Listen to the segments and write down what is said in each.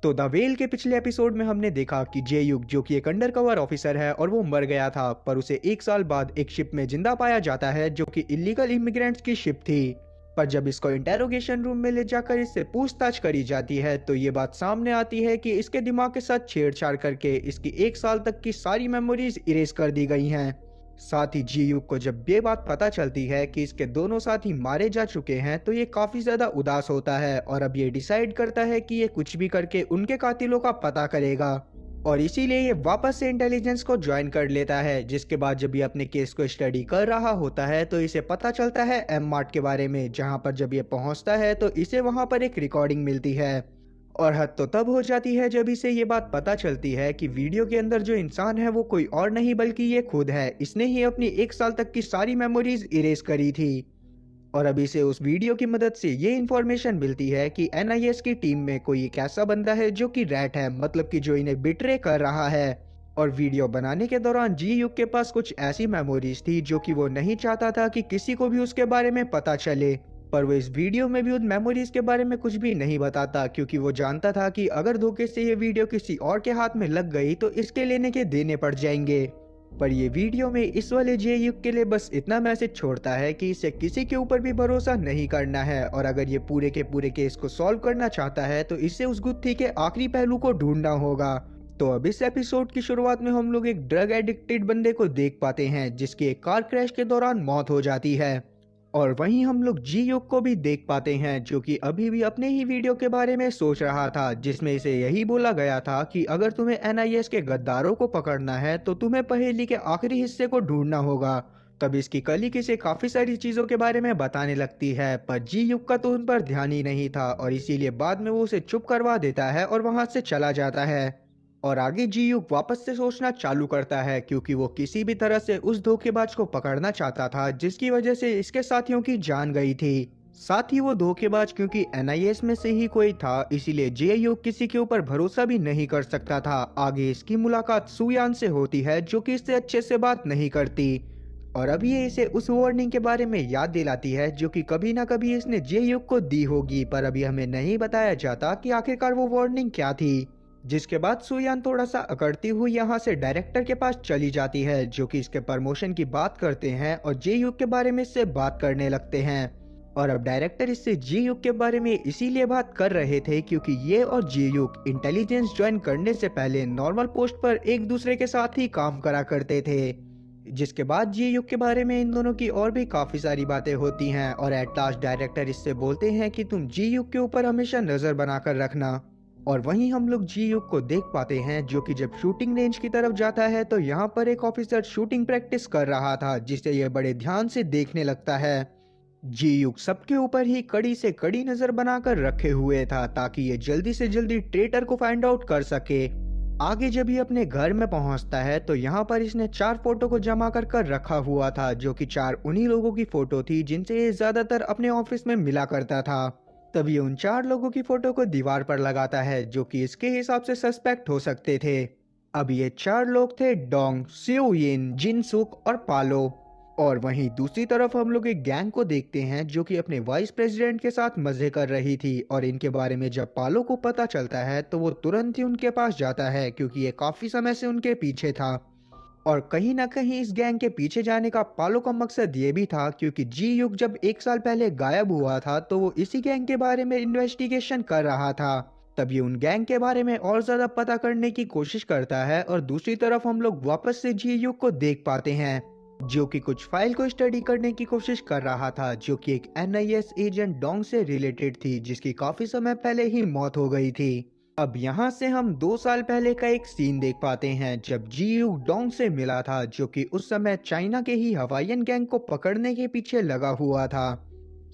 तो the well के पिछले एपिसोड में हमने देखा कि जे युग जो कि एक अंडरकवर ऑफिसर है और वो मर गया था, पर उसे एक साल बाद एक शिप में जिंदा पाया जाता है जो कि इलीगल इमिग्रेंट्स की शिप थी। पर जब इसको इंटेरोगेशन रूम में ले जाकर इससे पूछताछ करी जाती है तो ये बात सामने आती है कि इसके दिमाग के साथ छेड़छाड़ करके इसकी एक साल तक की सारी मेमोरीज इरेज कर दी गई हैं। साथ ही जी युग को जब ये बात पता चलती है कि इसके दोनों साथी मारे जा चुके हैं तो ये काफी ज्यादा उदास होता है और अब ये डिसाइड करता है कि ये कुछ भी करके उनके कातिलों का पता करेगा और इसीलिए ये वापस से इंटेलिजेंस को ज्वाइन कर लेता है। जिसके बाद जब ये अपने केस को स्टडी कर रहा होता है तो इसे पता चलता है एम मार्ट के बारे में, जहां पर जब ये पहुंचता है तो इसे वहां पर एक रिकॉर्डिंग मिलती है। और हद तो तब हो जाती है जब इसे ये बात पता चलती है कि वीडियो के अंदर जो इंसान है वो कोई और नहीं बल्कि ये खुद है। इसने ही अपनी एक साल तक की सारी मेमोरीज इरेज करी थी। और अभी से उस वीडियो की मदद से ये इन्फॉर्मेशन मिलती है कि एनआईएस की टीम में कोई एक ऐसा बंदा है जो कि रैट है, मतलब कि जो इन्हें बिट्रे कर रहा है। और वीडियो बनाने के दौरान जी युग के पास कुछ ऐसी मेमोरीज थी जो कि वो नहीं चाहता था कि किसी को भी उसके बारे में पता चले। पर वो इस वीडियो में भी उन मेमोरीज के बारे में कुछ भी नहीं बताता, क्योंकि वो जानता था कि अगर धोखे से ये वीडियो किसी और के हाथ में लग गई तो इसके लेने के देने पड़ जाएंगे। पर ये वीडियो में इस वाले जे युग के लिए बस इतना मैसेज छोड़ता है कि इसे किसी के ऊपर भी भरोसा नहीं करना है, और अगर ये पूरे के पूरे केस को सॉल्व करना चाहता है तो इसे उस गुत्थी के आखिरी पहलू को ढूंढना होगा। तो अब इस एपिसोड की शुरुआत में हम लोग एक ड्रग एडिक्टेड बंदे को देख पाते हैं जिसकी एक कार क्रैश के दौरान मौत हो जाती है। और वहीं हम लोग जी युग को भी देख पाते हैं जो कि अभी भी अपने ही वीडियो के बारे में सोच रहा था, जिसमें इसे यही बोला गया था कि अगर तुम्हें एनआईएस के गद्दारों को पकड़ना है तो तुम्हें पहेली के आखिरी हिस्से को ढूंढना होगा। तब इसकी कलीग इसे काफी सारी चीजों के बारे में बताने लगती है, पर जी युग का तो उन पर ध्यान ही नहीं था और इसीलिए बाद में वो उसे चुप करवा देता है और वहां से चला जाता है। और आगे जी युग वापस से सोचना चालू करता है, क्योंकि वो किसी भी तरह से उस धोखेबाज को पकड़ना चाहता था जिसकी वजह से इसके साथियों की जान गई थी। साथ ही वो धोखेबाज क्योंकि एनआईएस में से ही कोई था, इसीलिए जे युग किसी के ऊपर भरोसा भी नहीं कर सकता था। आगे इसकी मुलाकात सुयान से होती है जो कि इससे अच्छे से बात नहीं करती, और अब ये इसे उस वार्निंग के बारे में याद दिलाती है जो कि कभी ना कभी इसने जे युग को दी होगी, पर अभी हमें नहीं बताया जाता कि आखिरकार वो वार्निंग क्या थी। जिसके बाद सुयान थोड़ा सा अकड़ती हुई यहाँ से डायरेक्टर के पास चली जाती है जो कि इसके प्रमोशन की बात करते हैं और जे युग के बारे में इससे बात करने लगते हैं। और अब डायरेक्टर इससे जे युग के बारे में इसीलिए बात कर रहे थे क्योंकि ये और जे युग इंटेलिजेंस ज्वाइन करने से पहले नॉर्मल पोस्ट पर एक दूसरे के साथ ही काम करा करते थे। जिसके बाद जे युग के बारे में इन दोनों की और भी काफी सारी बातें होती हैं और एट लास्ट डायरेक्टर इससे बोलते हैं कि तुम जे युग के ऊपर हमेशा नजर बनाकर रखना। और वहीं हम लोग जी युग को देख पाते हैं जो कि जब शूटिंग रेंज की तरफ जाता है तो यहाँ पर एक ऑफिसर शूटिंग प्रैक्टिस कर रहा था, जिसे यह बड़े ध्यान से देखने लगता है। जी युग सबके ऊपर ही कड़ी से कड़ी नजर बनाकर रखे हुए था ताकि ये जल्दी से जल्दी ट्रेटर को फाइंड आउट कर सके। आगे जब ये अपने घर में पहुंचता है तो यहाँ पर इसने 4 फोटो को जमा कर रखा हुआ था जो कि 4 उन्हीं लोगों की फोटो थी जिनसे ये ज्यादातर अपने ऑफिस में मिला करता था। तब ये उन 4 लोगों की फोटो को दीवार पर लगाता है जो कि इसके हिसाब से सस्पेक्ट हो सकते थे। अब ये 4 लोग थे डोंग, सियोयिन, जिनसुक और पालो। और वहीं दूसरी तरफ हम लोग एक गैंग को देखते हैं जो कि अपने वाइस प्रेसिडेंट के साथ मजे कर रही थी, और इनके बारे में जब पालो को पता चलता है तो वो तुरंत ही उनके पास जाता है क्योंकि ये काफी समय से उनके पीछे था। और कहीं ना कहीं इस गैंग के पीछे जाने का पालो का मकसद ये भी था क्योंकि जी युग जब 1 साल पहले गायब हुआ था तो वो इसी गैंग के बारे में इन्वेस्टिगेशन कर रहा था। तब ये उन गैंग के बारे में और ज्यादा पता करने की कोशिश करता है, और दूसरी तरफ हम लोग वापस से जी युग को देख पाते हैं जो कि कुछ फाइल को स्टडी करने की कोशिश कर रहा था जो कि एक एनआईएस एजेंट डोंग से रिलेटेड थी जिसकी काफी समय पहले ही मौत हो गई थी। अब यहाँ से हम 2 साल पहले का एक सीन देख पाते हैं जब जी युग डोंग से मिला था जो कि उस समय चाइना के ही हवाईयन गैंग को पकड़ने के पीछे लगा हुआ था।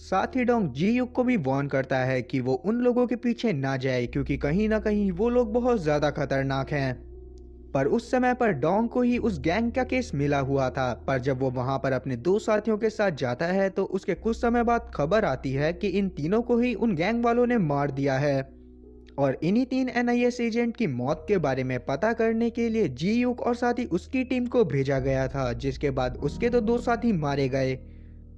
साथ ही डोंग जी युग को भी वार्न करता है कि वो उन लोगों के पीछे ना जाए क्योंकि कहीं ना कहीं वो लोग बहुत ज्यादा खतरनाक हैं। पर उस समय पर डोंग को ही उस गैंग का केस मिला हुआ था, पर जब वो वहां पर अपने 2 साथियों के साथ जाता है तो उसके कुछ समय बाद खबर आती है कि इन तीनों को ही उन गैंग वालों ने मार दिया है। और इन्हीं 3 एनआईएस एजेंट की मौत के बारे में पता करने के लिए जी युग और साथ ही उसकी टीम को भेजा गया था, जिसके बाद उसके तो 2 साथी मारे गए,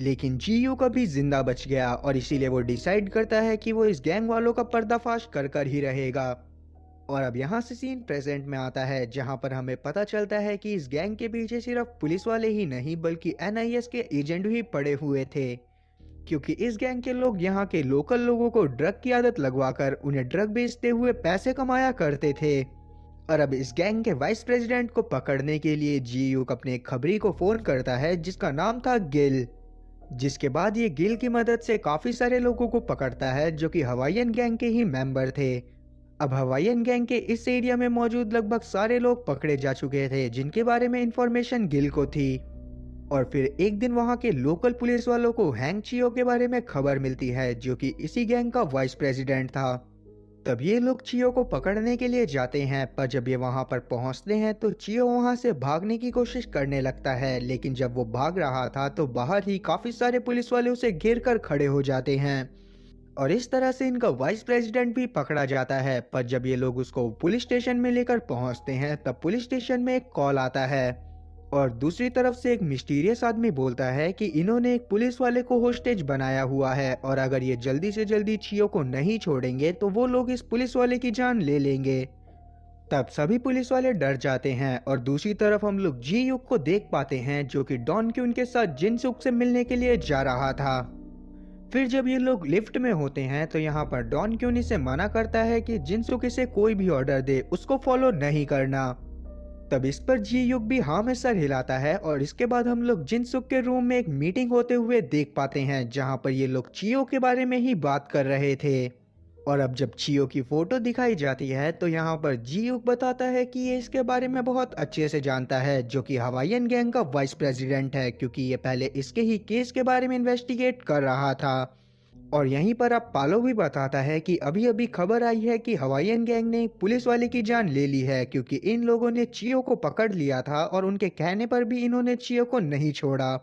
लेकिन जी युग अभी जिंदा बच गया और इसीलिए वो डिसाइड करता है कि वो इस गैंग वालों का पर्दाफाश कर कर ही रहेगा। और अब यहाँ से सीन प्रेजेंट में आता है, जहाँ पर हमें पता चलता है कि इस गैंग के पीछे सिर्फ पुलिस वाले ही नहीं बल्कि NIS के एजेंट भी पड़े हुए थे, क्योंकि इस गैंग के लोग यहाँ के लोकल लोगों को ड्रग की आदत लगवाकर उन्हें ड्रग बेचते हुए पैसे कमाया करते थे। और अब इस गैंग के वाइस प्रेसिडेंट को पकड़ने के लिए जी-यूक अपने एक खबरी को फोन करता है जिसका नाम था गिल, जिसके बाद ये गिल की मदद से काफी सारे लोगों को पकड़ता है जो कि हवाईयन गैंग के ही मेंबर थे। अब हवाईयन गैंग के इस एरिया में मौजूद लगभग सारे लोग पकड़े जा चुके थे जिनके बारे में इंफॉर्मेशन गिल को थी। और फिर एक दिन वहां के लोकल पुलिस वालों को हैंग चियो के बारे में खबर मिलती है जो कि इसी गैंग का वाइस प्रेसिडेंट था। तब ये लोग चियो को पकड़ने के लिए जाते हैं, पर जब ये वहां पर पहुंचते हैं तो चियो वहां से भागने की कोशिश करने लगता है, लेकिन जब वो भाग रहा था तो बाहर ही काफी सारे पुलिस वाले उसे घेर कर खड़े हो जाते हैं और इस तरह से इनका वाइस प्रेसिडेंट भी पकड़ा जाता है। पर जब ये लोग उसको पुलिस स्टेशन में लेकर पहुंचते हैं तब पुलिस स्टेशन में एक कॉल आता है और दूसरी तरफ से एक मिस्टीरियस आदमी बोलता है कि इन्होंने एक पुलिस वाले को होस्टेज बनाया हुआ है और अगर ये जल्दी से जल्दी चियो को नहीं छोड़ेंगे तो वो लोग इस पुलिस वाले की जान ले लेंगे। तब सभी पुलिस वाले डर जाते हैं और दूसरी तरफ हम लोग जी-यूक को देख पाते हैं जो कि डॉन क्यून के साथ जिनसुक से मिलने के लिए जा रहा था। फिर जब ये लोग लिफ्ट में होते हैं तो यहाँ पर डॉन क्यून इसे मना करता है कि जिनसुक इसे कोई भी ऑर्डर दे उसको फॉलो नहीं करना। तब इस पर जी-यूक भी हाँ में सर हिलाता है और इसके बाद हम लोग जिनसुक के रूम में एक मीटिंग होते हुए देख पाते हैं जहाँ पर ये लोग चियो के बारे में ही बात कर रहे थे। और अब जब चियो की फोटो दिखाई जाती है तो यहाँ पर जी-यूक बताता है कि ये इसके बारे में बहुत अच्छे से जानता है जो कि हवाईयन गैंग का वाइस प्रेसिडेंट है, क्योंकि ये पहले इसके ही केस के बारे में इन्वेस्टिगेट कर रहा था। और यहीं पर अब पालो भी बताता है कि अभी अभी खबर आई है कि हवाईयन गैंग ने पुलिस वाले की जान ले ली है, क्योंकि इन लोगों ने चियो को पकड़ लिया था और उनके कहने पर भी इन्होंने चियो को नहीं छोड़ा।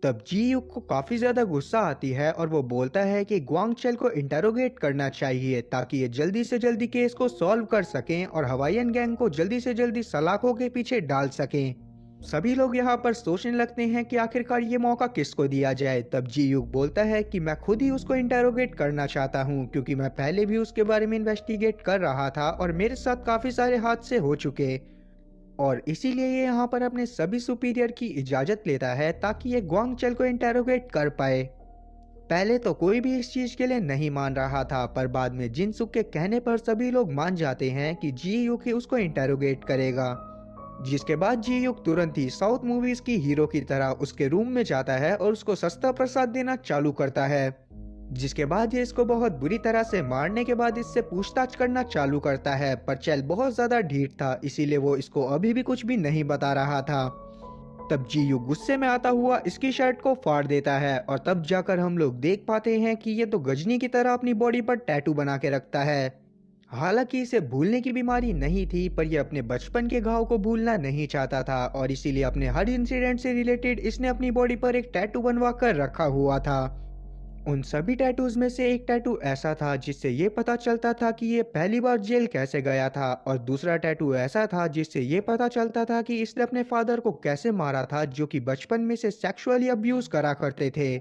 तब जी-यूक को काफी ज्यादा गुस्सा आती है और वो बोलता है कि ग्वांगचेल को इंटेरोगेट करना चाहिए ताकि ये जल्दी से जल्दी केस को सॉल्व कर सकें और हवाईयन गैंग को जल्दी से जल्दी सलाखों के पीछे डाल सकें। सभी लोग यहाँ पर सोचने लगते हैं कि आखिरकार ये मौका किसको दिया जाए। तब जी-यूक बोलता है कि मैं खुद ही उसको इंटेरोगेट करना चाहता हूँ, क्योंकि मैं पहले भी उसके बारे में इन्वेस्टिगेट कर रहा था और मेरे साथ काफी सारे हादसे हो चुके और इसीलिए ये यहाँ पर अपने सभी सुपीरियर की इजाजत लेता है ताकि ये ग्वांगचेल को इंटेरोगेट कर पाए। पहले तो कोई भी इस चीज के लिए नहीं मान रहा था, पर बाद में जिनसुक के कहने पर सभी लोग मान जाते हैं कि जी-यूक ही उसको इंटेरोगेट करेगा। जिसके बाद जी-यूक तुरंत ही साउथ मूवीज की हीरो की तरह उसके रूम में जाता है और उसको सस्ता प्रसाद देना चालू करता है, जिसके बाद ये इसको बहुत बुरी तरह से मारने के बाद इससे पूछताछ करना चालू करता है। पर चैल बहुत ज्यादा ढीठ था, इसीलिए वो इसको अभी भी कुछ भी नहीं बता रहा था। तब जी-यूक गुस्से में आता हुआ इसकी शर्ट को फाड़ देता है और तब जाकर हम लोग देख पाते हैं कि ये तो गजनी की तरह अपनी बॉडी पर टैटू बना के रखता है। हालांकि इसे भूलने की बीमारी नहीं थी, पर यह अपने बचपन के घाव को भूलना नहीं चाहता था और इसीलिए अपने हर इंसिडेंट से रिलेटेड इसने अपनी बॉडी पर एक टैटू बनवा कर रखा हुआ था। उन सभी टैटूज में से एक टैटू ऐसा था जिससे ये पता चलता था कि ये पहली बार जेल कैसे गया था और दूसरा टैटू ऐसा था जिससे ये पता चलता था कि इसने अपने फादर को कैसे मारा था, जो कि बचपन में से सेक्सुअली अब्यूज करा करते थे।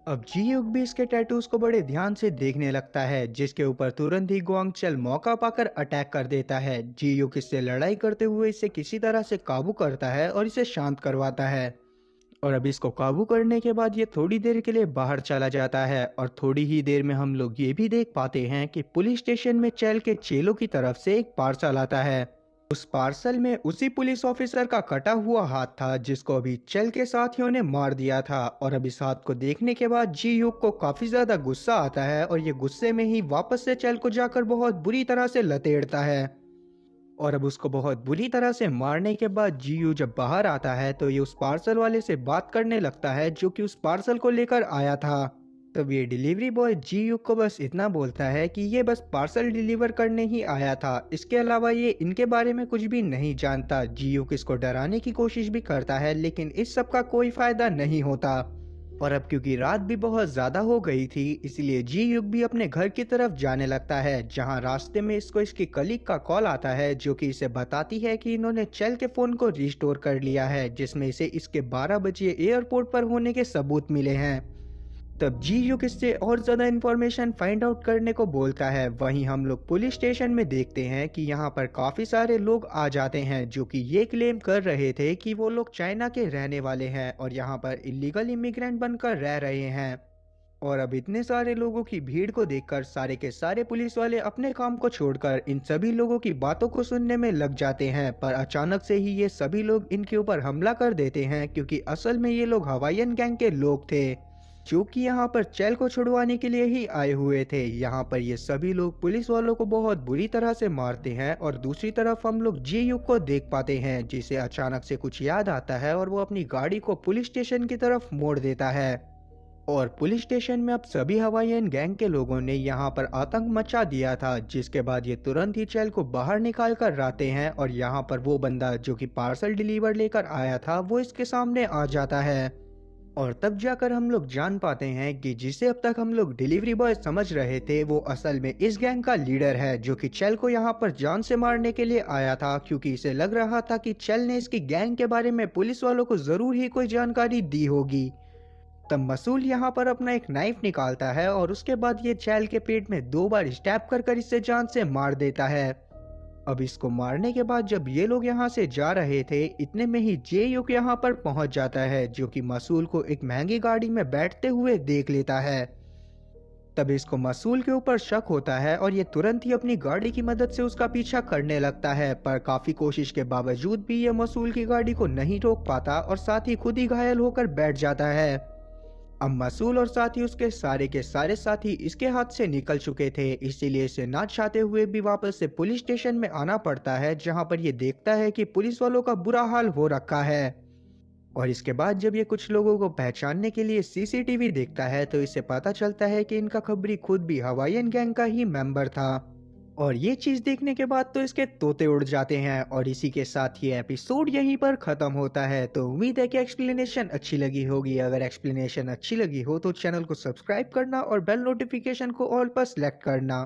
अब जी-यूक भी इसके टैटूज को बड़े ध्यान से देखने लगता है, जिसके ऊपर तुरंत ही ग्वांगचेल मौका पाकर अटैक कर देता है। जी-यूक इससे लड़ाई करते हुए इसे किसी तरह से काबू करता है और इसे शांत करवाता है और अब इसको काबू करने के बाद ये थोड़ी देर के लिए बाहर चला जाता है और थोड़ी ही देर में हम लोग ये भी देख पाते हैं कि पुलिस स्टेशन में चैल के चेलों की तरफ से एक पार्सल आता है। उस पार्सल में उसी पुलिस ऑफिसर का कटा हुआ हाथ था जिसको अभी चैल के साथियों ने मार दिया था और अब इस हाथ को देखने के बाद जी-यूक को काफी ज्यादा गुस्सा आता है और ये गुस्से में ही वापस से चैल को जाकर बहुत बुरी तरह से लतेड़ता है और अब उसको बहुत बुरी तरह से मारने के बाद जी-यूक जब बाहर आता है तो ये उस पार्सल वाले से बात करने लगता है जो कि उस पार्सल को लेकर आया था। तब ये डिलीवरी बॉय जी-यूक को बस इतना बोलता है कि ये बस पार्सल डिलीवर करने ही आया था, इसके अलावा ये इनके बारे में कुछ भी नहीं जानता। जी-यूक इसको डराने की कोशिश भी करता है लेकिन इस सब का कोई फायदा नहीं होता और अब क्योंकि रात भी बहुत ज्यादा हो गई थी इसलिए जी-यूक भी अपने घर की तरफ जाने लगता है, जहां रास्ते में इसको इसकी कलीग का कॉल आता है जो कि इसे बताती है कि इन्होंने चैल के फोन को रिस्टोर कर लिया है, जिसमें इसे इसके 12 बजे एयरपोर्ट पर होने के सबूत मिले हैं। तब जी युग इससे और ज़्यादा इन्फॉर्मेशन फाइंड आउट करने को बोलता है। वहीं हम लोग पुलिस स्टेशन में देखते हैं कि यहाँ पर काफ़ी सारे लोग आ जाते हैं जो कि ये क्लेम कर रहे थे कि वो लोग चाइना के रहने वाले हैं और यहाँ पर इलीगल इमिग्रेंट बनकर रह रहे हैं। और अब इतने सारे लोगों की भीड़ को देखकर सारे के सारे पुलिस वाले अपने काम को छोड़कर इन सभी लोगों की बातों को सुनने में लग जाते हैं। पर अचानक से ही ये सभी लोग इनके ऊपर हमला कर देते हैं, क्योंकि असल में ये लोग हवाईयन गैंग के लोग थे जो कि यहाँ पर चैल को छुड़वाने के लिए ही आए हुए थे। यहाँ पर ये सभी लोग पुलिस वालों को बहुत बुरी तरह से मारते हैं और दूसरी तरफ हम लोग जी युग को देख पाते हैं जिसे अचानक से कुछ याद आता है और वो अपनी गाड़ी को पुलिस स्टेशन की तरफ मोड़ देता है। और पुलिस स्टेशन में अब सभी हवाईयन गैंग के लोगों ने यहाँ पर आतंक मचा दिया था, जिसके बाद ये तुरंत ही चैल को बाहर निकाल कर लाते हैं और यहाँ पर वो बंदा जो कि पार्सल डिलीवर लेकर आया था वो इसके सामने आ जाता है। और तब जाकर हम लोग जान पाते हैं कि जिसे अब तक हम लोग डिलीवरी बॉय समझ रहे थे वो असल में इस गैंग का लीडर है, जो कि चैल को यहाँ पर जान से मारने के लिए आया था, क्योंकि इसे लग रहा था कि चैल ने इसकी गैंग के बारे में पुलिस वालों को जरूर ही कोई जानकारी दी होगी। तब मसूल यहाँ पर अपना एक नाइफ निकालता है और उसके बाद ये चैल के पेट में 2 बार स्टैब कर कर इसे जान से मार देता है। अब इसको मारने के बाद जब ये लोग यहाँ से जा रहे थे, इतने में ही जे युग यहाँ पर पहुंच जाता है, जो कि मसूल को एक महंगी गाड़ी में बैठते हुए देख लेता है। तब इसको मसूल के ऊपर शक होता है और ये तुरंत ही अपनी गाड़ी की मदद से उसका पीछा करने लगता है, पर काफी कोशिश के बावजूद भी ये मसूल की गाड़ी को नहीं रोक पाता और साथ ही खुद ही घायल होकर बैठ जाता है। अब मसूल और साथ ही उसके सारे के सारे साथी इसके हाथ से निकल चुके थे, इसीलिए इसे ना चाहते हुए भी वापस से पुलिस स्टेशन में आना पड़ता है, जहां पर ये देखता है कि पुलिस वालों का बुरा हाल हो रखा है। और इसके बाद जब ये कुछ लोगों को पहचानने के लिए सीसीटीवी देखता है तो इसे पता चलता है कि इनका खबरी खुद भी हवाईयन गैंग का ही मेंबर था। और ये चीज देखने के बाद तो इसके तोते उड़ जाते हैं और इसी के साथ ये एपिसोड यहीं पर खत्म होता है। तो उम्मीद है कि एक्सप्लेनेशन अच्छी लगी होगी। अगर एक्सप्लेनेशन अच्छी लगी हो तो चैनल को सब्सक्राइब करना और बेल नोटिफिकेशन को ऑल पर सेलेक्ट करना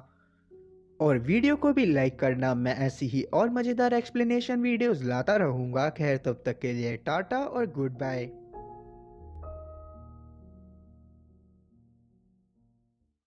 और वीडियो को भी लाइक करना। मैं ऐसी ही और मजेदार एक्सप्लेनेशन वीडियोस लाता रहूंगा। खैर तब तक के लिए टाटा और गुड बाय।